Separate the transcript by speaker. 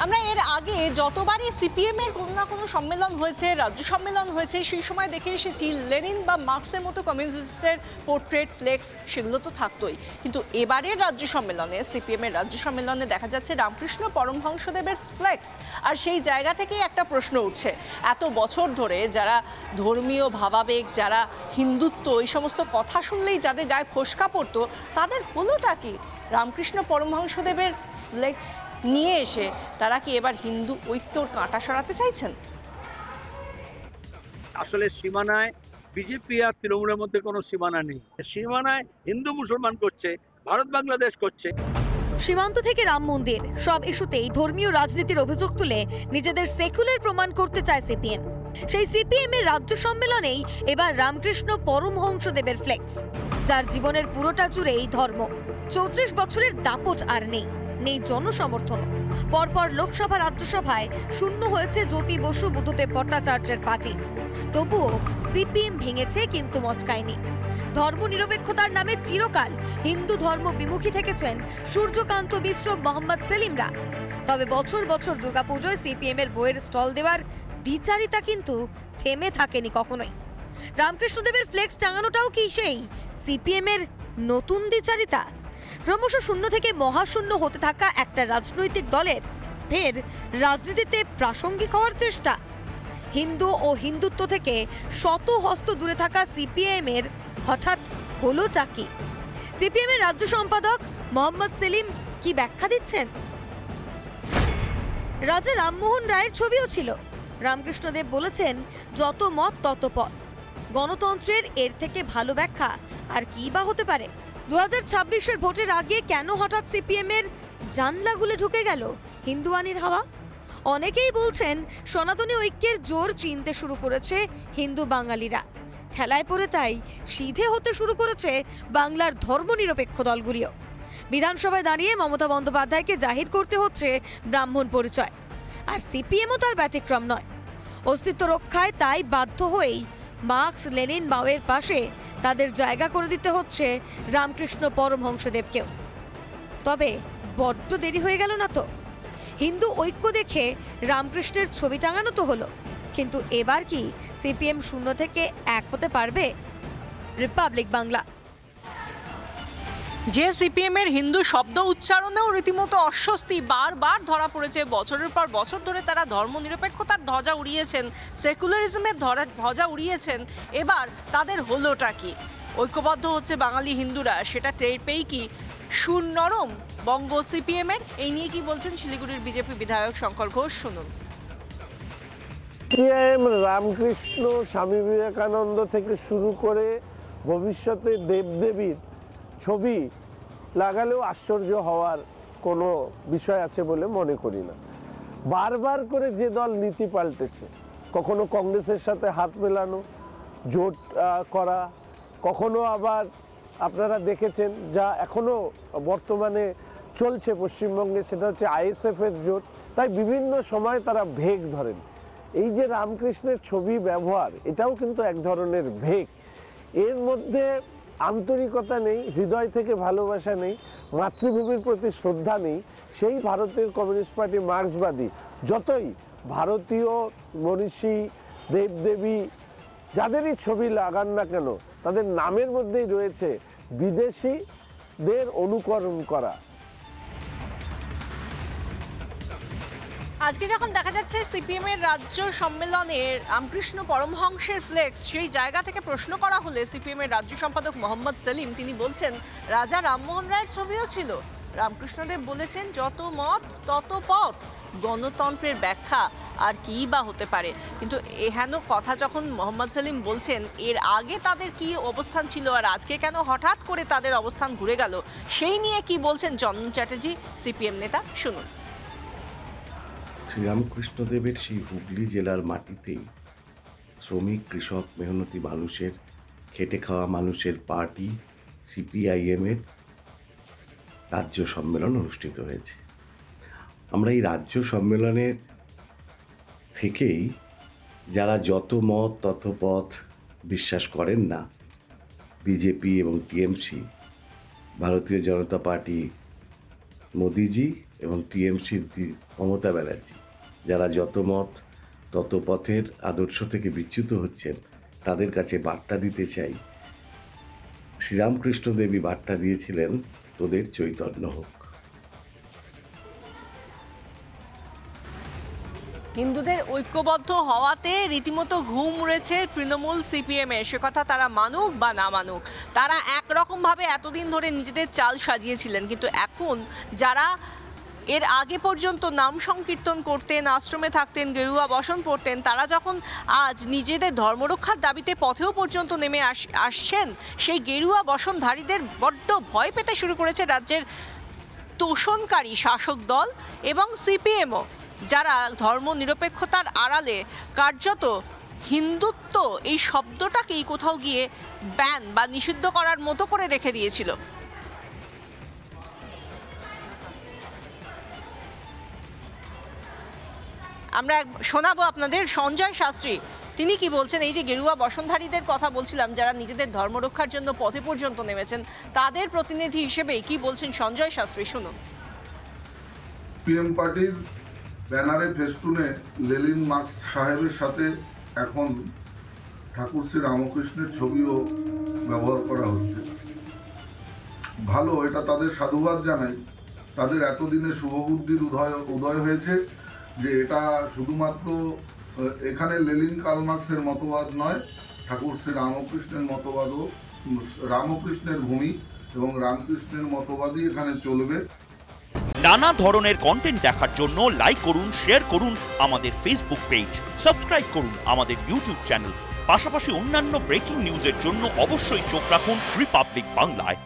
Speaker 1: আমরা এর আগে যতবারই সিপিএম এর কোনো না কোনো সম্মেলন হয়েছে, রাজ্য সম্মেলন হয়েছে, সেই সময় দেখে এসেছি লেনিন বা মার্কসের মতো কমিউনিস্টের পোর্ট্রেট, ফ্লেক্স সেগুলো তো থাকতোই। কিন্তু এবারের রাজ্য সম্মেলনে, সিপিএম এর রাজ্য সম্মেলনে দেখা যাচ্ছে রামকৃষ্ণ পরমহংসদেবের ফ্লেক্স। আর সেই জায়গা থেকেই একটা প্রশ্ন উঠছে, এত বছর ধরে যারা ধর্মীয় ভাবাবেগ, যারা হিন্দুত্ব, এই সমস্ত কথা শুনলেই যাদের গায়ে ফোসকা পড়তো, তাদের হলোটা কি? রামকৃষ্ণ পরমহংসদেবের ফ্লেক্স নিয়ে এসে তারা কি এবার হিন্দু ঐক্যর কাঁটা সরাতে চাইছেন?
Speaker 2: আসলে সীমানায় বিজেপি আর তৃণমূলের মধ্যে কোনো সীমানা নেই। সীমানায় হিন্দু মুসলমান করছে, ভারত বাংলাদেশ করছে।
Speaker 3: সীমান্ত থেকে রাম মন্দির, সব ইস্যুতেই ধর্মীয় রাজনীতির অভিযোগ তুলে নিজেদের সেকুলার প্রমাণ করতে চায় সিপিএম। সেই সিপিএম এর রাজ্য সম্মেলনেই এবার রামকৃষ্ণ পরমহংসদেবের ফ্লেক্স, যার জীবনের পুরোটা জুড়েই ধর্ম। 34 বছরের দাপট আর নেই, নেই জনসমর্থন। পরপর লোকসভা রাজ্যসভায় শূন্য হয়েছে জ্যোতি বসু, বুদ্ধদেব ভট্টাচার্যের পার্টি। তবুও সিপিএম ভেঙেছে কিন্তু মচকায়নি। ধর্মনিরপেক্ষতার নামে চিরকাল হিন্দু ধর্ম বিমুখী থেকেছেন সূর্যকান্ত মিশ্র, মোহাম্মদ সেলিমরা। তবে বছর বছর দুর্গাপুজোয় সিপিএম এর বইয়ের স্টল দেওয়ার দ্বিচারিতা কিন্তু থেমে থাকেনি কখনোই। রামকৃষ্ণদেবের ফ্লেক্স টাঙানোটাও কি সেই সিপিএম এর নতুন দ্বিচারিতা? ক্রমশ শূন্য থেকে মহাশূন্য হতে থাকা একটা রাজনৈতিক দলের ফের রাজনীতিতে প্রাসঙ্গিক হওয়ার চেষ্টা। হিন্দু ও হিন্দুত্ব থেকে শত হস্ত দূরে থাকা সিপিএম এর হঠাৎ হলোটা কি? সিপিএম এর রাজ্য সম্পাদক মোহাম্মদ সেলিম কি ব্যাখ্যা দিচ্ছেন? রাজা রামমোহন রায়ের ছবিও ছিল। রামকৃষ্ণদেব বলেছেন, যত মত তত পথ। গণতন্ত্রের এর থেকে ভালো ব্যাখ্যা আর কি বা হতে পারে? 2026-এর ভোটের আগে কেন হঠাৎ সিপিএম এর জানলাগুলো ঢুকে গেল হিন্দুয়ানির হাওয়া? অনেকেই বলছেন সনাতনী ঐক্যের জোর চিনতে শুরু করেছে হিন্দু বাঙালিরা। ঠেলায় পড়ে তাই সিধে হতে শুরু করেছে বাংলার ধর্মনিরপেক্ষ দলগুলিও। বিধানসভায় দাঁড়িয়ে মমতা বন্দ্যোপাধ্যায়কে জাহির করতে হচ্ছে ব্রাহ্মণ পরিচয়। আর সিপিএমও তার ব্যতিক্রম নয়। অস্তিত্ব রক্ষায় তাই বাধ্য হয়েই মার্কস, লেনিন, মাওয়ের পাশে তাদের জায়গা করে দিতে হচ্ছে রামকৃষ্ণ পরমহংসদেবকেও। তবে বড্ড দেরি হয়ে গেল না তো? হিন্দু ঐক্য দেখে রামকৃষ্ণের ছবি টাঙানো তো হলো, কিন্তু এবার কি সিপিএম শূন্য থেকে এক হতে পারবে? রিপাবলিক বাংলা।
Speaker 1: যে সিপিএম এর হিন্দু শব্দ উচ্চারণেও রীতিমতো অস্বস্তি বারবার ধরা পড়েছে, বছরের পর বছর ধরে তারা ধর্মনিরপেক্ষতার ধ্বজা উড়িয়েছেন, সেকুলারিজমের ধ্বজা উড়িয়েছেন, এবার তাদের হলোটা কি? ঐক্যবদ্ধ হচ্ছে বাঙালি হিন্দুরা, সেটা টের পেয়েই কি সুর নরম বঙ্গ সিপিএম এর? এই নিয়ে কি বলছেন শিলিগুড়ির বিজেপি বিধায়ক শঙ্কর ঘোষ, শুনুন।
Speaker 4: সিপিএম রামকৃষ্ণ, স্বামী বিবেকানন্দ থেকে শুরু করে ভবিষ্যতে দেবদেবীর ছবি লাগালেও আশ্চর্য হওয়ার কোনো বিষয় আছে বলে মনে করি না। বারবার করে যে দল নীতি পাল্টেছে, কখনো কংগ্রেসের সাথে হাত মেলানো, জোট করা, কখনো আবার আপনারা দেখেছেন যা এখনো বর্তমানে চলছে পশ্চিমবঙ্গে, সেটা হচ্ছে আইএসএফের জোট। তাই বিভিন্ন সময় তারা ভেগ ধরেন। এই যে রামকৃষ্ণের ছবি ব্যবহার, এটাও কিন্তু এক ধরনের ভেগ। এর মধ্যে আন্তরিকতা নেই, হৃদয় থেকে ভালোবাসা নেই, মাতৃভূমির প্রতি শ্রদ্ধা নেই। সেই ভারতের কমিউনিস্ট পার্টি মার্ক্সবাদী যতই ভারতীয় মনীষী, দেবদেবী যাদেরই ছবি লাগান না কেন, তাদের নামের মধ্যেই রয়েছে বিদেশিদের অনুকরণ করা।
Speaker 1: আজকে যখন দেখা যাচ্ছে সিপিএম এর রাজ্য সম্মেলনে রামকৃষ্ণ পরমহংসের ফ্লেক্স, সেই জায়গা থেকে প্রশ্ন করা হলে সিপিএম এর রাজ্য সম্পাদক মোহাম্মদ সেলিম তিনি বলছেন, রাজা রামমোহন রায়ের ছবিও ছিল। রামকৃষ্ণদেব বলেছেন, যত মত তত পথ। গণতন্ত্রের ব্যাখ্যা আর কি বা হতে পারে? কিন্তু এহেন কথা যখন মোহাম্মদ সেলিম বলছেন, এর আগে তাদের কি অবস্থান ছিল আর আজকে কেন হঠাৎ করে তাদের অবস্থান ঘুরে গেল, সেই নিয়ে কি বলছেন চন্দন চ্যাটার্জি, সিপিএম নেতা, শুনুন।
Speaker 5: শ্রীরামকৃষ্ণদেবের সেই হুগলি জেলার মাটিতেই শ্রমিক, কৃষক, মেহনতি মানুষের, খেটে খাওয়া মানুষের পার্টি সিপিআইএমের রাজ্য সম্মেলন অনুষ্ঠিত হয়েছে। আমরা এই রাজ্য সম্মেলনের থেকেই যারা যত মত তত পথ বিশ্বাস করেন না, বিজেপি এবং টিএমসি, ভারতীয় জনতা পার্টি, মোদিজি এবং টিএমসির মমতা ব্যানার্জি, যারা যত মত তত পথের আদর্শ থেকে বিচ্যুত হচ্ছেন, তাদের কাছে বার্তা দিতে চাই, শ্রীরামকৃষ্ণ দেবী বার্তা দিয়েছিলেন, তোদের চৈতন্য হোক।
Speaker 1: হিন্দুদের ঐক্যবদ্ধ হওয়াতে রীতিমতো ঘুম উড়েছে তৃণমূল সিপিএম এর, সে কথা তারা মানুক বা না মানুক। তারা একরকম ভাবে এতদিন ধরে নিজেদের চাল সাজিয়েছিলেন, কিন্তু এখন যারা এর আগে পর্যন্ত নাম সংকীর্তন করতেন, আশ্রমে থাকতেন, গেরুয়া বসন পড়তেন, তারা যখন আজ নিজেদের ধর্মরক্ষার দাবিতে পথেও পর্যন্ত নেমে আসছেন, সেই গেরুয়া বসনধারীদের বড্ড ভয় পেতে শুরু করেছে রাজ্যের তোষণকারী শাসক দল এবং সিপিএমও, যারা ধর্ম নিরপেক্ষতার আড়ালে কার্যত হিন্দুত্ব এই শব্দটাকেই কোথাও গিয়ে ব্যান বা নিষিদ্ধ করার মতো করে রেখে দিয়েছিল। আমরা শোনাবো আপনাদের সঞ্জয় শাস্ত্রী, তিনি কি বলছেন এই যে গেরুয়া বসনধারীদের কথা বলছিলাম, যারা নিজেদের ধর্ম রক্ষার জন্য পথে পর্যন্ত নেমেছেন, তাদের প্রতিনিধি হিসেবে কি বলছেন সঞ্জয় শাস্ত্রী, শুনুন।
Speaker 6: পিএম পার্টির ব্যানারে ফেস্টুনে লেনিন মার্কস সাহেবের সাথে এখন ঠাকুর শ্রী রামকৃষ্ণের ছবিও ব্যবহার করা হচ্ছে। ভালো, এটা তাদের সাধুবাদ জানাই। তাদের এতদিনে শুভবুদ্ধির উদয় হয়েছে যে এটা শুধুমাত্র এখানে লেনিন কার্ল মার্কসের মতবাদ নয়, ঠাকুর শ্রী রামকৃষ্ণের মতবাদও, রামকৃষ্ণের ভূমি এবং রামকৃষ্ণের মতবাদই এখানে চলবে।
Speaker 7: নানা ধরনের কন্টেন্ট দেখার জন্য লাইক করুন, শেয়ার করুন আমাদের ফেসবুক পেজ, সাবস্ক্রাইব করুন আমাদের ইউটিউব চ্যানেল। পাশাপাশি অন্যান্য ব্রেকিং নিউজের জন্য অবশ্যই চোখ রাখুন রিপাবলিক বাংলায়।